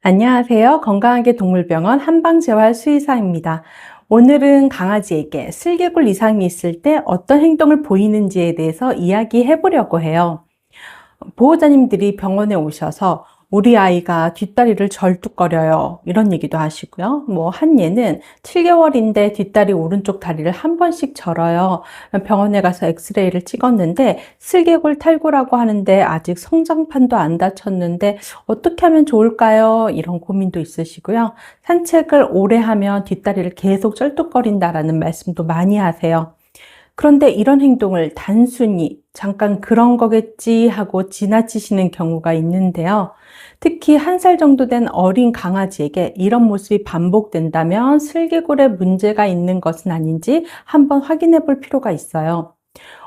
안녕하세요. 건강하게 동물병원 한방재활 수의사입니다. 오늘은 강아지에게 슬개골 이상이 있을 때 어떤 행동을 보이는지에 대해서 이야기해 보려고 해요. 보호자님들이 병원에 오셔서 우리 아이가 뒷다리를 절뚝거려요, 이런 얘기도 하시고요. 한 얘는 7개월인데 뒷다리 오른쪽 다리를 한 번씩 절어요. 병원에 가서 엑스레이를 찍었는데 슬개골 탈구라고 하는데 아직 성장판도 안 다쳤는데 어떻게 하면 좋을까요? 이런 고민도 있으시고요. 산책을 오래 하면 뒷다리를 계속 쩔뚝거린다라는 말씀도 많이 하세요. 그런데 이런 행동을 단순히 잠깐 그런 거겠지 하고 지나치시는 경우가 있는데요. 특히 1살 정도 된 어린 강아지에게 이런 모습이 반복된다면 슬개골에 문제가 있는 것은 아닌지 한번 확인해 볼 필요가 있어요.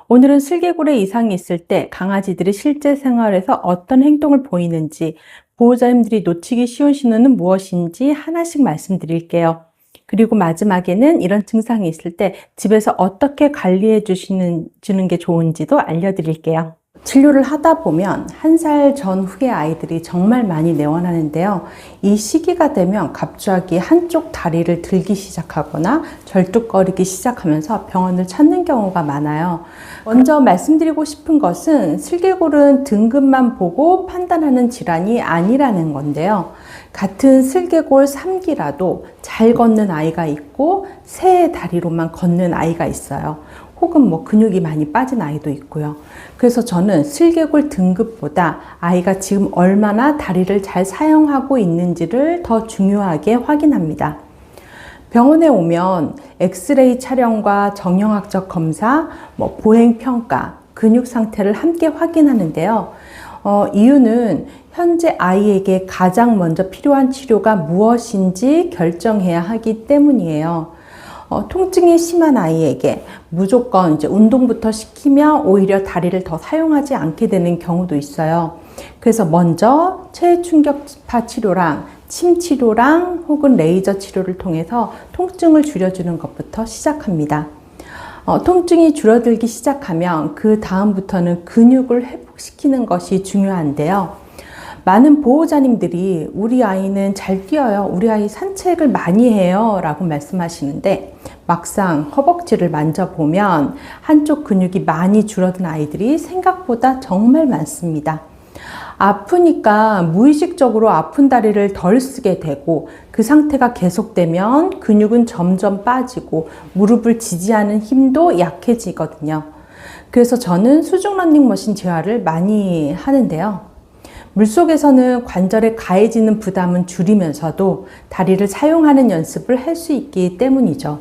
오늘은 슬개골에 이상이 있을 때 강아지들이 실제 생활에서 어떤 행동을 보이는지, 보호자님들이 놓치기 쉬운 신호는 무엇인지 하나씩 말씀드릴게요. 그리고 마지막에는 이런 증상이 있을 때 집에서 어떻게 관리해 주는 게 좋은지도 알려드릴게요. 진료를 하다 보면 1살 전후의 아이들이 정말 많이 내원하는데요. 이 시기가 되면 갑자기 한쪽 다리를 들기 시작하거나 절뚝거리기 시작하면서 병원을 찾는 경우가 많아요. 먼저 말씀드리고 싶은 것은 슬개골은 등급만 보고 판단하는 질환이 아니라는 건데요. 같은 슬개골 3기라도 잘 걷는 아이가 있고 세 다리로만 걷는 아이가 있어요. 혹은 근육이 많이 빠진 아이도 있고요. 그래서 저는 슬개골 등급보다 아이가 지금 얼마나 다리를 잘 사용하고 있는지를 더 중요하게 확인합니다. 병원에 오면 엑스레이 촬영과 정형학적 검사, 보행평가, 근육 상태를 함께 확인하는데요. 이유는 현재 아이에게 가장 먼저 필요한 치료가 무엇인지 결정해야 하기 때문이에요. 통증이 심한 아이에게 무조건 이제 운동부터 시키면 오히려 다리를 더 사용하지 않게 되는 경우도 있어요. 그래서 먼저 체충격파 치료랑 침 치료랑 혹은 레이저 치료를 통해서 통증을 줄여주는 것부터 시작합니다. 통증이 줄어들기 시작하면 그 다음부터는 근육을 회복시키는 것이 중요한데요. 많은 보호자님들이 우리 아이는 잘 뛰어요, 우리 아이 산책을 많이 해요 라고 말씀하시는데, 막상 허벅지를 만져보면 한쪽 근육이 많이 줄어든 아이들이 생각보다 정말 많습니다. 아프니까 무의식적으로 아픈 다리를 덜 쓰게 되고, 그 상태가 계속되면 근육은 점점 빠지고 무릎을 지지하는 힘도 약해지거든요. 그래서 저는 수중 러닝머신 재활을 많이 하는데요. 물속에서는 관절에 가해지는 부담은 줄이면서도 다리를 사용하는 연습을 할 수 있기 때문이죠.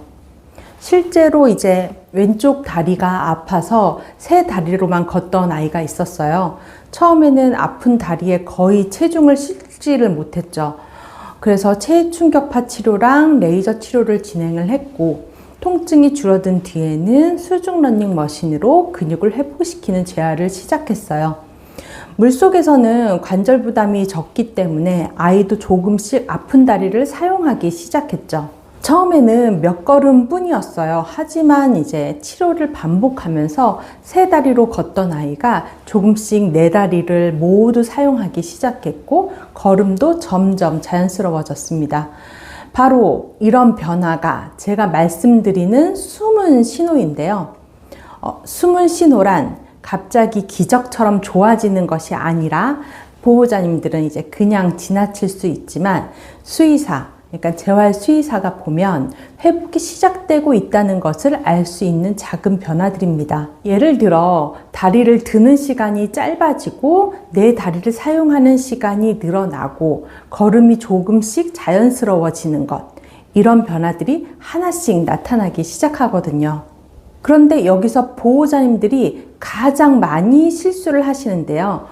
실제로 이제 왼쪽 다리가 아파서 세 다리로만 걷던 아이가 있었어요. 처음에는 아픈 다리에 거의 체중을 실지를 못했죠. 그래서 체충격파 치료랑 레이저 치료를 진행을 했고, 통증이 줄어든 뒤에는 수중 러닝머신으로 근육을 회복시키는 재활을 시작했어요. 물속에서는 관절 부담이 적기 때문에 아이도 조금씩 아픈 다리를 사용하기 시작했죠. 처음에는 몇 걸음 뿐이었어요. 하지만 이제 치료를 반복하면서 세 다리로 걷던 아이가 조금씩 네 다리를 모두 사용하기 시작했고, 걸음도 점점 자연스러워졌습니다. 바로 이런 변화가 제가 말씀드리는 숨은 신호인데요. 숨은 신호란 갑자기 기적처럼 좋아지는 것이 아니라, 보호자님들은 이제 그냥 지나칠 수 있지만 수의사, 그러니까 재활 수의사가 보면 회복이 시작되고 있다는 것을 알 수 있는 작은 변화들입니다. 예를 들어 다리를 드는 시간이 짧아지고 내 다리를 사용하는 시간이 늘어나고 걸음이 조금씩 자연스러워지는 것, 이런 변화들이 하나씩 나타나기 시작하거든요. 그런데 여기서 보호자님들이 가장 많이 실수를 하시는데요.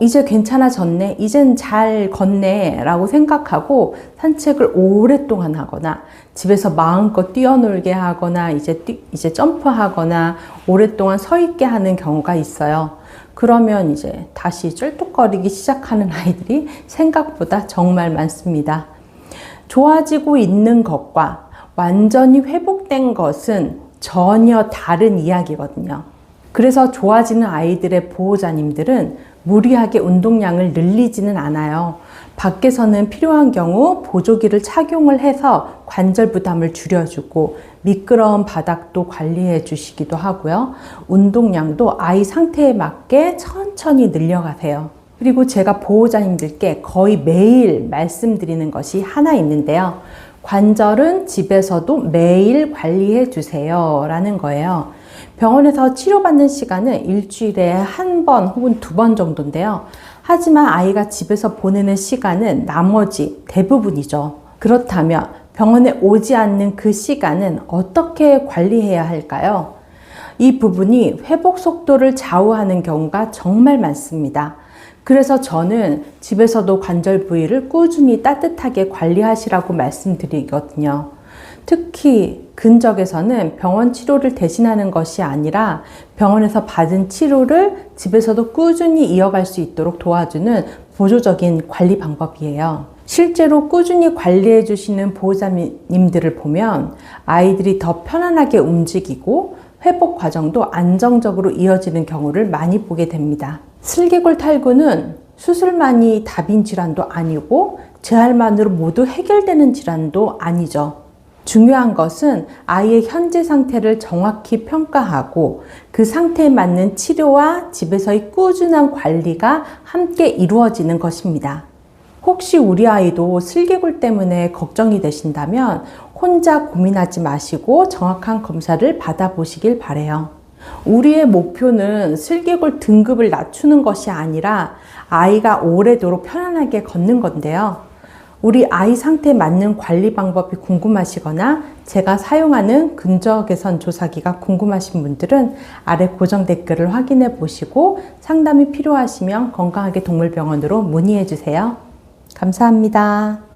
이제 괜찮아졌네, 이젠 잘 걷네 라고 생각하고 산책을 오랫동안 하거나 집에서 마음껏 뛰어놀게 하거나 이제 점프하거나 오랫동안 서 있게 하는 경우가 있어요. 그러면 이제 다시 쩔뚝거리기 시작하는 아이들이 생각보다 정말 많습니다. 좋아지고 있는 것과 완전히 회복된 것은 전혀 다른 이야기거든요. 그래서 좋아지는 아이들의 보호자님들은 무리하게 운동량을 늘리지는 않아요. 밖에서는 필요한 경우 보조기를 착용을 해서 관절 부담을 줄여주고 미끄러운 바닥도 관리해 주시기도 하고요. 운동량도 아이 상태에 맞게 천천히 늘려가세요. 그리고 제가 보호자님들께 거의 매일 말씀드리는 것이 하나 있는데요. 관절은 집에서도 매일 관리해 주세요 라는 거예요. 병원에서 치료받는 시간은 일주일에 한 번 혹은 2번 정도인데요. 하지만 아이가 집에서 보내는 시간은 나머지 대부분이죠. 그렇다면 병원에 오지 않는 그 시간은 어떻게 관리해야 할까요? 이 부분이 회복 속도를 좌우하는 경우가 정말 많습니다. 그래서 저는 집에서도 관절 부위를 꾸준히 따뜻하게 관리하시라고 말씀드리거든요. 특히 근적에서는 병원 치료를 대신하는 것이 아니라 병원에서 받은 치료를 집에서도 꾸준히 이어갈 수 있도록 도와주는 보조적인 관리 방법이에요. 실제로 꾸준히 관리해 주시는 보호자님들을 보면 아이들이 더 편안하게 움직이고 회복 과정도 안정적으로 이어지는 경우를 많이 보게 됩니다. 슬개골 탈구는 수술만이 답인 질환도 아니고 재활만으로 모두 해결되는 질환도 아니죠. 중요한 것은 아이의 현재 상태를 정확히 평가하고 그 상태에 맞는 치료와 집에서의 꾸준한 관리가 함께 이루어지는 것입니다. 혹시 우리 아이도 슬개골 때문에 걱정이 되신다면 혼자 고민하지 마시고 정확한 검사를 받아보시길 바라요. 우리의 목표는 슬개골 등급을 낮추는 것이 아니라 아이가 오래도록 편안하게 걷는 건데요. 우리 아이 상태에 맞는 관리 방법이 궁금하시거나 제가 사용하는 근적외선 조사기가 궁금하신 분들은 아래 고정 댓글을 확인해 보시고 상담이 필요하시면 건강하게 동물병원으로 문의해 주세요. 감사합니다.